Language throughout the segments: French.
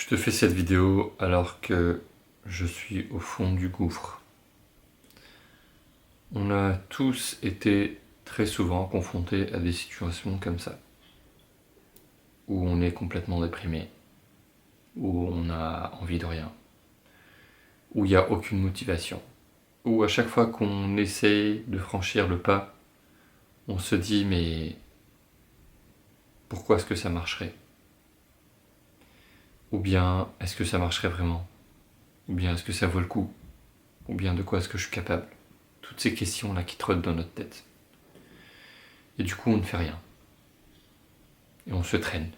te fais cette vidéo alors que je suis au fond du gouffre. On a tous été très souvent confrontés à des situations comme ça, où on est complètement déprimé, où on a envie de rien, où il n'y a aucune motivation, où à chaque fois qu'on essaie de franchir le pas, on se dit mais pourquoi est-ce que ça marcherait? Ou bien est-ce que ça marcherait vraiment? Ou bien est-ce que ça vaut le coup? Ou bien de quoi est-ce que je suis capable? Toutes ces questions-là qui trottent dans notre tête. Et du coup, on ne fait rien. Et on se traîne.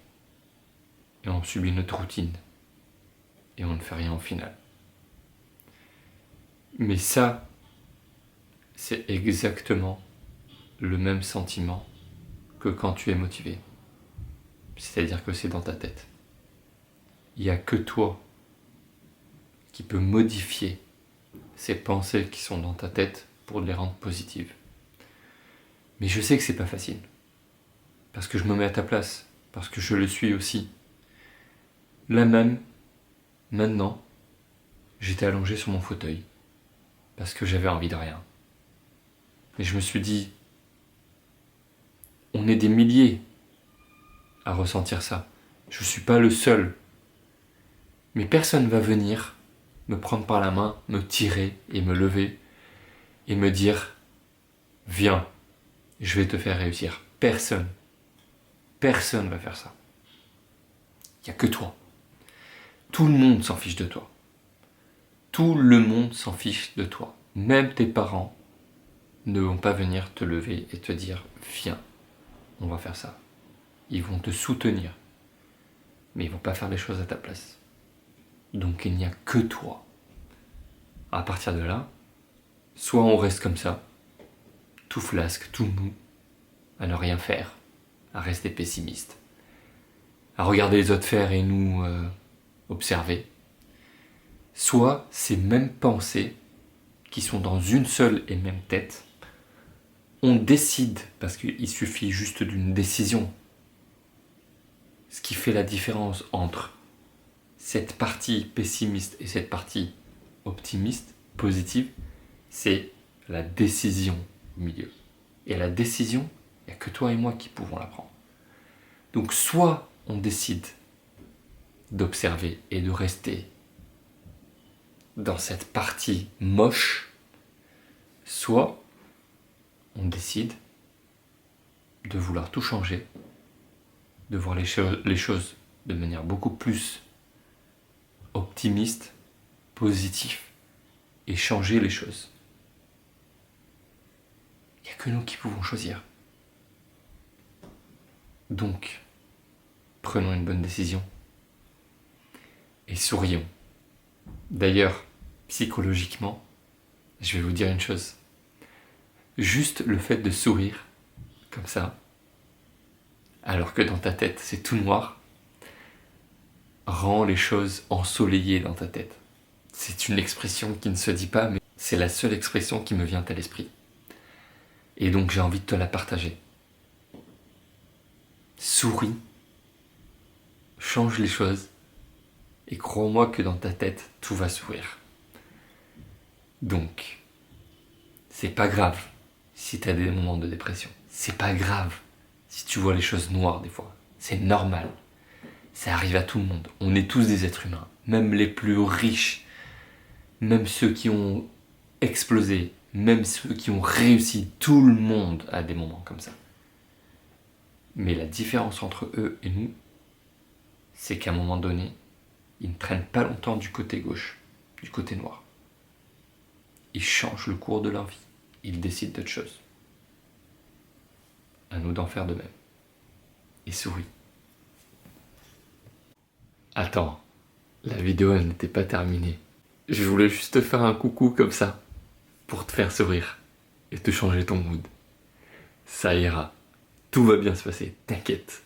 Et on subit notre routine. Et on ne fait rien au final. Mais ça, c'est exactement le même sentiment que quand tu es motivé. C'est-à-dire que c'est dans ta tête. Il n'y a que toi qui peux modifier ces pensées qui sont dans ta tête pour les rendre positives. Mais je sais que c'est pas facile. Parce que je me mets à ta place. Parce que je le suis aussi. Là même, maintenant, j'étais allongé sur mon fauteuil. Parce que j'avais envie de rien. Et je me suis dit, on est des milliers à ressentir ça. Je ne suis pas le seul. Mais personne ne va venir me prendre par la main, me tirer et me lever et me dire « Viens, je vais te faire réussir ». Personne. Personne ne va faire ça. Il n'y a que toi. Tout le monde s'en fiche de toi. Tout le monde s'en fiche de toi. Même tes parents ne vont pas venir te lever et te dire « Viens, on va faire ça ». Ils vont te soutenir, mais ils ne vont pas faire les choses à ta place. Donc il n'y a que toi. À partir de là, soit on reste comme ça, tout flasque, tout mou, à ne rien faire, à rester pessimiste, à regarder les autres faire et nous observer. Soit ces mêmes pensées qui sont dans une seule et même tête, on décide, parce qu'il suffit juste d'une décision. Ce qui fait la différence entre cette partie pessimiste et cette partie optimiste, positive, c'est la décision au milieu. Et la décision, il n'y a que toi et moi qui pouvons la prendre. Donc soit on décide d'observer et de rester dans cette partie moche, soit on décide de vouloir tout changer, de voir les choses de manière beaucoup plus optimiste, positif, et changer les choses. Il n'y a que nous qui pouvons choisir. Donc, prenons une bonne décision et sourions. D'ailleurs, psychologiquement, je vais vous dire une chose. Juste le fait de sourire, comme ça, alors que dans ta tête c'est tout noir, rend les choses ensoleillées dans ta tête. C'est une expression qui ne se dit pas, mais c'est la seule expression qui me vient à l'esprit. Et donc j'ai envie de te la partager. Souris, change les choses, et crois-moi que dans ta tête, tout va sourire. Donc, c'est pas grave si tu as des moments de dépression. C'est pas grave si tu vois les choses noires des fois. C'est normal. Ça arrive à tout le monde. On est tous des êtres humains. Même les plus riches, même ceux qui ont explosé, même ceux qui ont réussi, tout le monde a des moments comme ça. Mais la différence entre eux et nous, c'est qu'à un moment donné, ils ne traînent pas longtemps du côté gauche, du côté noir. Ils changent le cours de leur vie. Ils décident d'autre chose. À nous d'en faire de même. Et souris. Attends, la vidéo elle n'était pas terminée. Je voulais juste te faire un coucou comme ça, pour te faire sourire et te changer ton mood. Ça ira, tout va bien se passer, t'inquiète.